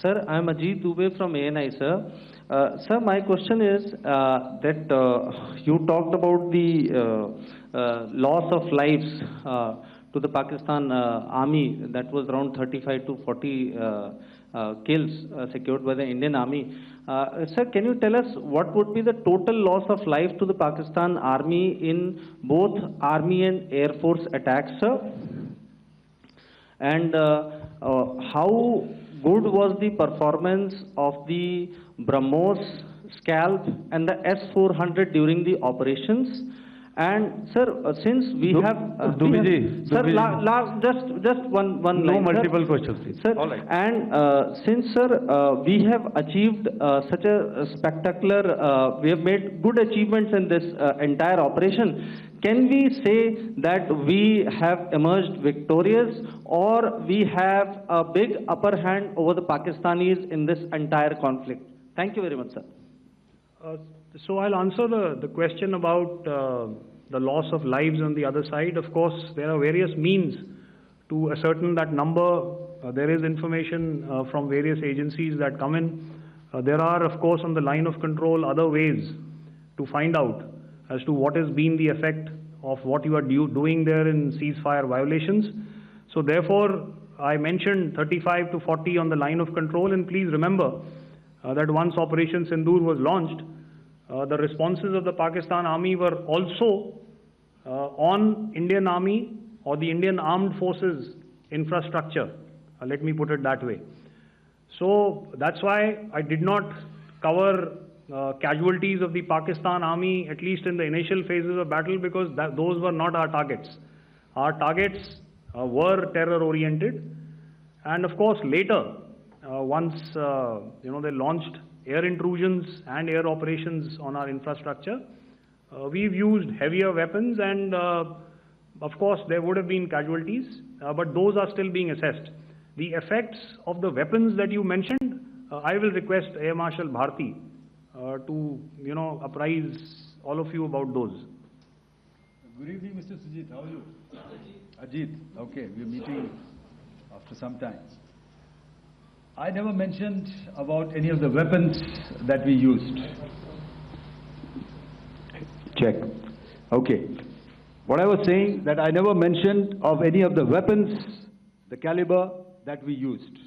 Sir, I am Ajit Dubey from ANI, sir. Sir, my question is that you talked about the loss of lives to the Pakistan army. That was around 35 to 40 kills secured by the Indian army. Sir, can you tell us what would be the total loss of life to the Pakistan army in both army and air force attacks, sir? And how good was the performance of the BrahMos, Scalp and the S-400 during the operations? And sir, since we have sir, just one no line, multiple questions, please. Sir, all right. And since sir, we have achieved such a spectacular, we have made good achievements in this entire operation. Can we say that we have emerged victorious, or we have a big upper hand over the Pakistanis in this entire conflict? Thank you very much, sir. So I'll answer the question about the loss of lives on the other side. Of course, there are various means to ascertain that number. There is information from various agencies that come in. There are, of course, on the line of control, other ways to find out as to what has been the effect of what you are doing there in ceasefire violations. So therefore, I mentioned 35 to 40 on the line of control, and please remember that once Operation Sindoor was launched, the responses of the Pakistan Army were also on Indian Army or the Indian Armed Forces infrastructure. Let me put it that way. So that's why I did not cover casualties of the Pakistan Army, at least in the initial phases of battle, because those were not our targets. Our targets were terror-oriented, and of course later, once they launched air intrusions and air operations on our infrastructure, we've used heavier weapons, and of course there would have been casualties, but those are still being assessed. The effects of the weapons that you mentioned, I will request Air Marshal Bharti to apprise all of you about those. Good evening, Mr. Sujit. How are you? Ajit. Okay, we're meeting after some time. I never mentioned about any of the weapons that we used. Check. Okay. What I was saying, that I never mentioned of any of the weapons, the caliber that we used.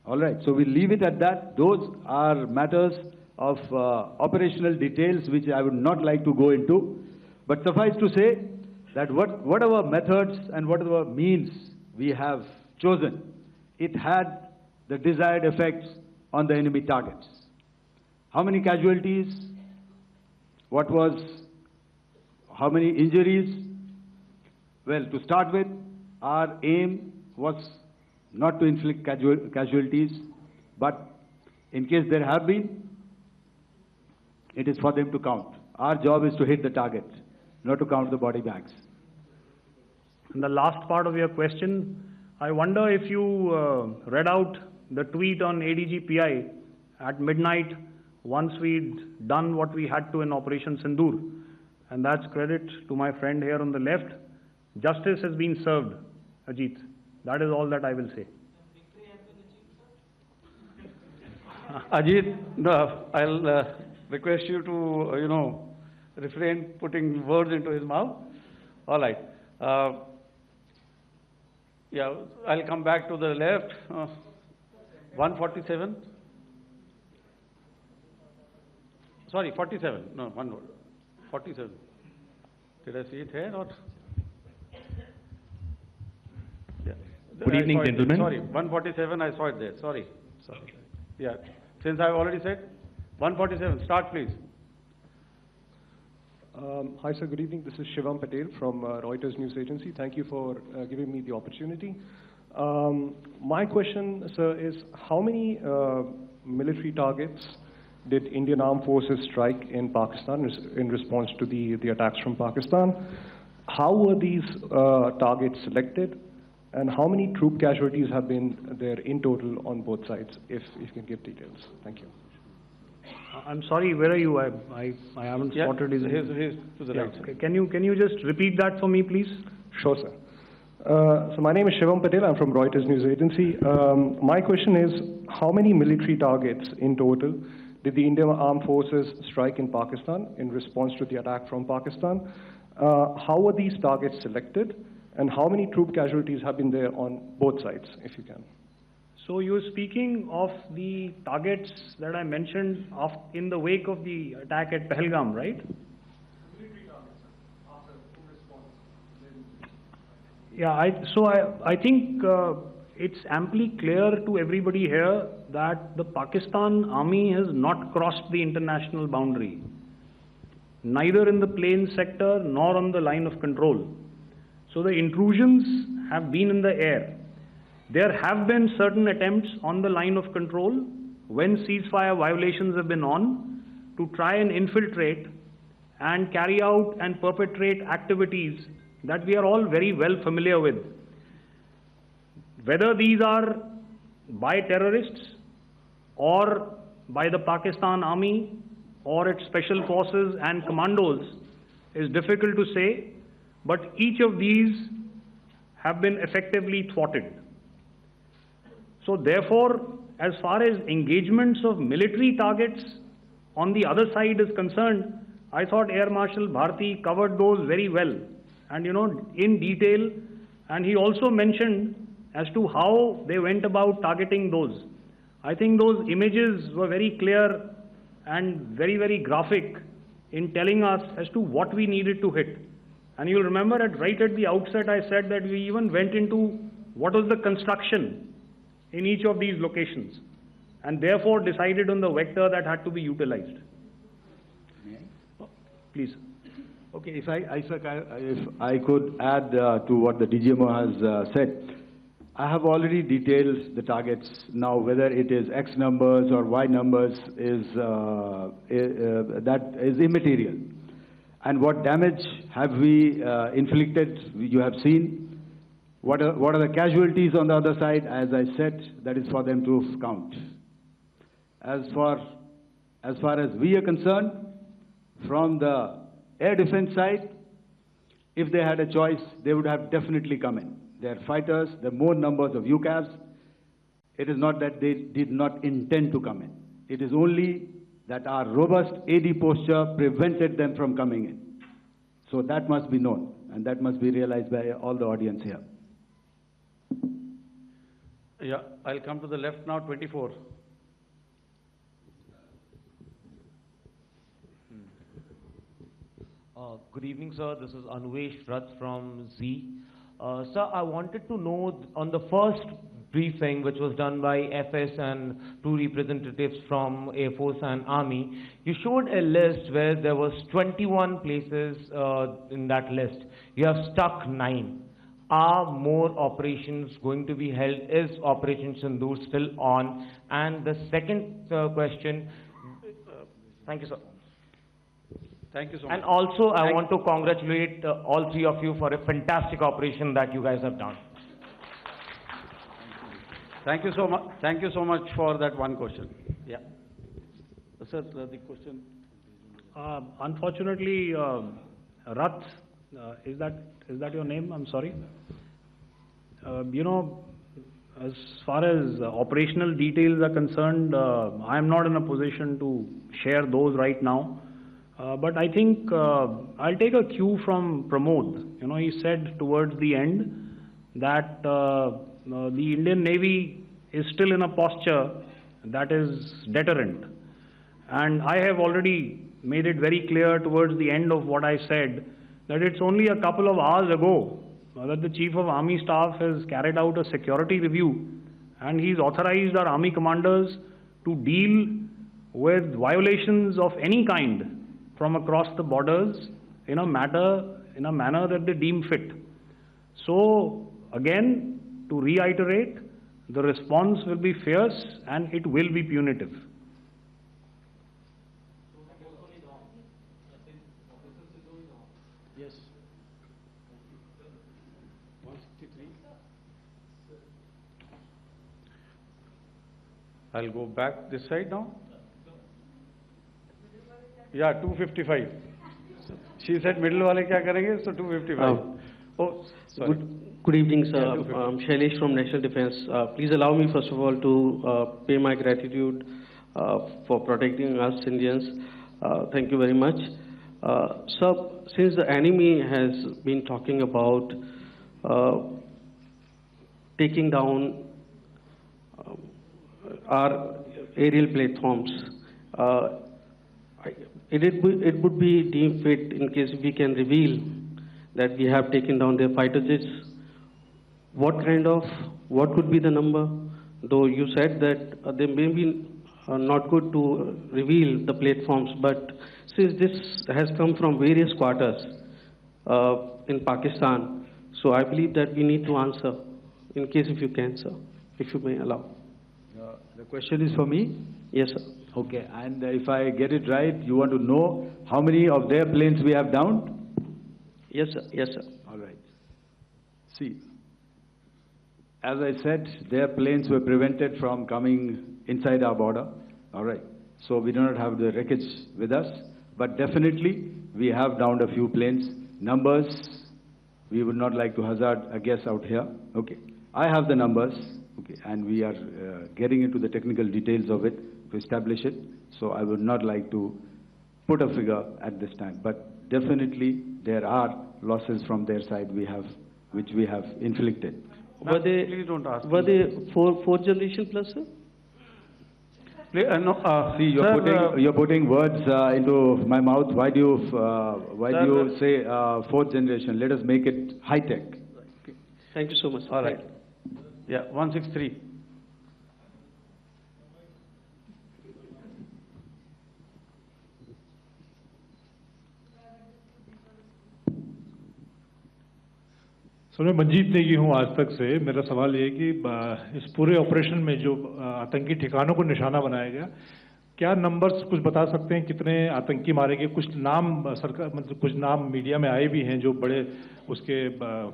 All right. So we'll leave it at that. Those are matters of operational details which I would not like to go into. But suffice to say that whatever methods and whatever means we have chosen, it had the desired effects on the enemy targets. How many casualties? How many injuries? Well, to start with, our aim was not to inflict casualties, but in case there have been, it is for them to count. Our job is to hit the target, not to count the body bags. And the last part of your question, I wonder if you read out the tweet on ADGPI at midnight once we'd done what we had to in Operation Sindoor. And that's credit to my friend here on the left. Justice has been served, Ajit. That is all that I will say. Ajit, I'll request you to, refrain putting words into his mouth. All right. Yeah, I'll come back to the left. 147. Sorry, 47. No, 47. Did I see it here or? Yeah. Good evening, gentlemen. Sorry, 147. I saw it there. Sorry. Yeah. Since I've already said 147. Start, please. Hi, sir. Good evening. This is Shivam Patel from Reuters News Agency. Thank you for giving me the opportunity. My question, sir, is how many military targets did Indian Armed Forces strike in Pakistan in response to the attacks from Pakistan? How were these targets selected? And how many troop casualties have been there in total on both sides, if you can give details? Thank you. I'm sorry, where are you? I haven't spotted his... He's to the right. Okay. Can you just repeat that for me, please? Sure, sir. So my name is Shivam Patel. I'm from Reuters News Agency. My question is, how many military targets in total did the Indian Armed Forces strike in Pakistan in response to the attack from Pakistan? How were these targets selected? And how many troop casualties have been there on both sides, if you can? So you're speaking of the targets that I mentioned in the wake of the attack at Pahalgam, right? Yeah, I think it's amply clear to everybody here that the Pakistan army has not crossed the international boundary, neither in the plain sector nor on the line of control. So the intrusions have been in the air. There have been certain attempts on the line of control when ceasefire violations have been on to try and infiltrate and carry out and perpetrate activities that we are all very well familiar with. Whether these are by terrorists or by the Pakistan army or its special forces and commandos is difficult to say, but each of these have been effectively thwarted. So therefore, as far as engagements of military targets on the other side is concerned, I thought Air Marshal Bharti covered those very well and in detail, and he also mentioned as to how they went about targeting those. I think those images were very clear and very, very graphic in telling us as to what we needed to hit. And you'll remember right at the outset I said that we even went into what was the construction in each of these locations and therefore decided on the vector that had to be utilized. Please. Okay, if I could add to what the DGMO has said. I have already detailed the targets. Now, whether it is X numbers or Y numbers that is immaterial. And what damage have we inflicted, you have seen. What are the casualties on the other side? As I said, that is for them to count. As far as we are concerned, from the air defense side, if they had a choice, they would have definitely come in. They are fighters, there are more numbers of UCAVs. It is not that they did not intend to come in. It is only that our robust AD posture prevented them from coming in. So that must be known, and that must be realized by all the audience here. Yeah, I'll come to the left now, 24. Good evening, sir. This is Anvesh Rath from Z. Sir, I wanted to know on the first briefing, which was done by FS and two representatives from Air Force and Army, you showed a list where there was 21 places in that list. You have stuck 9. Are more operations going to be held? Is Operation Sindoor still on? And the second question, thank you, sir. Thank you so much. And also, I want to congratulate all three of you for a fantastic operation that you guys have done. Thank you so much. Thank you so much for that one question. Yeah. Sir, the question. Unfortunately, Rath, is that your name? I'm sorry. As far as operational details are concerned, I am not in a position to share those right now. But I think I'll take a cue from Pramod. He said towards the end that the Indian Navy is still in a posture that is deterrent. And I have already made it very clear towards the end of what I said that it's only a couple of hours ago that the Chief of Army Staff has carried out a security review and he's authorized our Army commanders to deal with violations of any kind from across the borders in a manner that they deem fit. So again, to reiterate, the response will be fierce and it will be punitive. Yes. 163. I'll go back this side now. Yeah, 255. She said middle wale kya karenge, so 255. Oh, sorry. Good evening, sir. I'm Shailesh from National Defense. Please allow me, first of all, to pay my gratitude for protecting us Indians. Thank you very much. Sir, since the enemy has been talking about taking down our aerial platforms, it would be deemed fit in case we can reveal that we have taken down their fighter jets. What could be the number? Though you said that they may be not good to reveal the platforms, but since this has come from various quarters in Pakistan, so I believe that we need to answer, in case if you can, sir, if you may allow. The question is for me? Yes, sir. Okay, and if I get it right, you want to know how many of their planes we have downed? Yes, sir. Yes, sir. All right. See, as I said, their planes were prevented from coming inside our border. All right. So we do not have the wreckage with us, but definitely we have downed a few planes. Numbers, we would not like to hazard a guess out here. Okay. I have the numbers. Okay, and we are getting into the technical details of it to establish it. So I would not like to put a figure at this time, but definitely there are losses from their side which we have inflicted. Were they, please don't ask. Were they fourth generation plus, sir? No, see, you're putting words into my mouth. Why do you say fourth generation? Let us make it high tech. Okay. Thank you so much. All right. Yeah, 163. Sir मैं मंजीत नेगी हूँ आज तक से। मेरा सवाल ये है कि इस पूरे ऑपरेशन में जो आतंकी ठिकानों को निशाना बनाया गया, क्या नंबर्स कुछ बता सकते हैं कितने आतंकी मारे गए? कुछ नाम सरकार मतलब कुछ नाम मीडिया में आए भी हैं जो बड़े उसके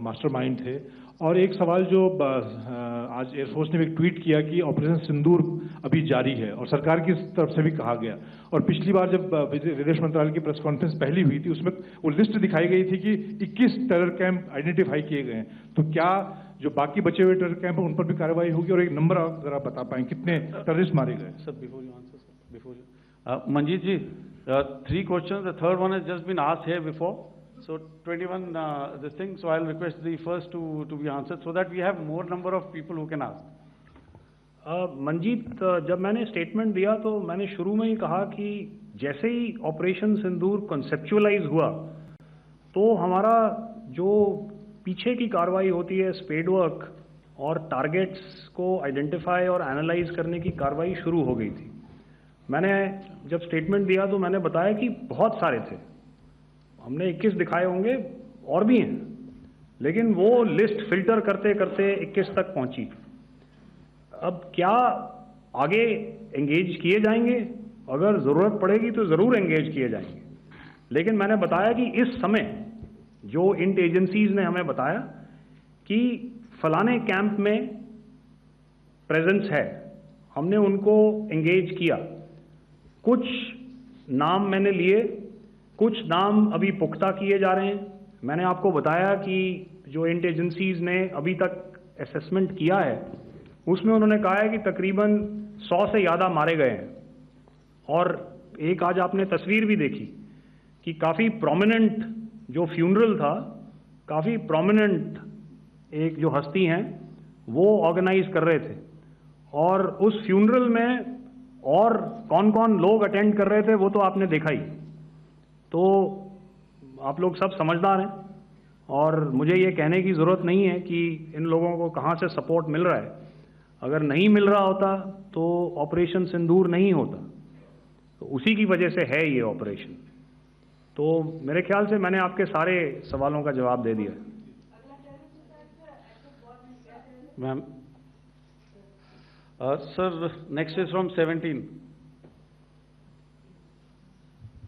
मास्टरमाइंड थे। और एक सवाल जो आज एयरफोर्स ने भी एक ट्वीट किया कि ऑपरेशन सिंदूर अभी जारी है और सरकार की तरफ से भी कहा गया। और पिछली बार जब विदेश मंत्रालय की प्रेस कॉन्फ्रेंस पहली हुई थी उसमें वो लिस्ट दिखाई गई थी कि 21 टेरर कैंप आइडेंटिफाई किए गए हैं। तो क्या जो बाकी बचे हुए टेरर कैंप हैं उन पर भी कार्रवाई होगी? और एक नंबर अगर आप बता पाएं कितने टेररिस्ट मारे गए? Sir, before you answer, sir, before you. Manjeet ji, 3 questions. The third one has just been asked here before. So 21 this thing. So I'll request the first to be answered so that we have more number of people who can ask. Manjeet, जब मैंने statement दिया तो मैंने शुरू में ही कहा कि जैसे ही ऑपरेशन सिंदूर कॉन्सेप्चुअलाइज हुआ तो हमारा जो पीछे की कार्रवाई होती है स्पेड वर्क और टारगेट्स को आइडेंटिफाई और एनालाइज करने की कार्रवाई शुरू हो गई थी। मैंने जब स्टेटमेंट दिया तो मैंने बताया कि बहुत सारे थे, हमने 21 दिखाए होंगे और भी हैं, लेकिन वो लिस्ट फिल्टर करते करते 21 तक पहुंची। अब क्या आगे एंगेज किए जाएंगे? अगर ज़रूरत पड़ेगी तो ज़रूर एंगेज किए जाएंगे, लेकिन मैंने बताया कि इस समय जो इंट एजेंसीज ने हमें बताया कि फलाने कैंप में प्रेजेंस है, हमने उनको एंगेज किया। कुछ नाम मैंने लिए, कुछ नाम अभी पुख्ता किए जा रहे हैं। मैंने आपको बताया कि जो इंट एजेंसीज ने अभी तक असेसमेंट किया है उसमें उन्होंने कहा है कि तकरीबन 100 से ज़्यादा मारे गए हैं। और एक आज आपने तस्वीर भी देखी कि काफ़ी प्रोमिनेंट जो फ्यूनरल था, काफ़ी प्रोमिनेंट एक जो हस्ती हैं वो ऑर्गेनाइज कर रहे थे और उस फ्यूनरल में और कौन कौन लोग अटेंड कर रहे थे वो तो आपने देखा ही। तो आप लोग सब समझदार हैं और मुझे ये कहने की ज़रूरत नहीं है कि इन लोगों को कहाँ से सपोर्ट मिल रहा है। अगर नहीं मिल रहा होता तो ऑपरेशन सिंदूर नहीं होता, तो उसी की वजह से है ये ऑपरेशन। तो मेरे ख्याल से मैंने आपके सारे सवालों का जवाब दे दिया है। Ma'am. Sir, next is from 17.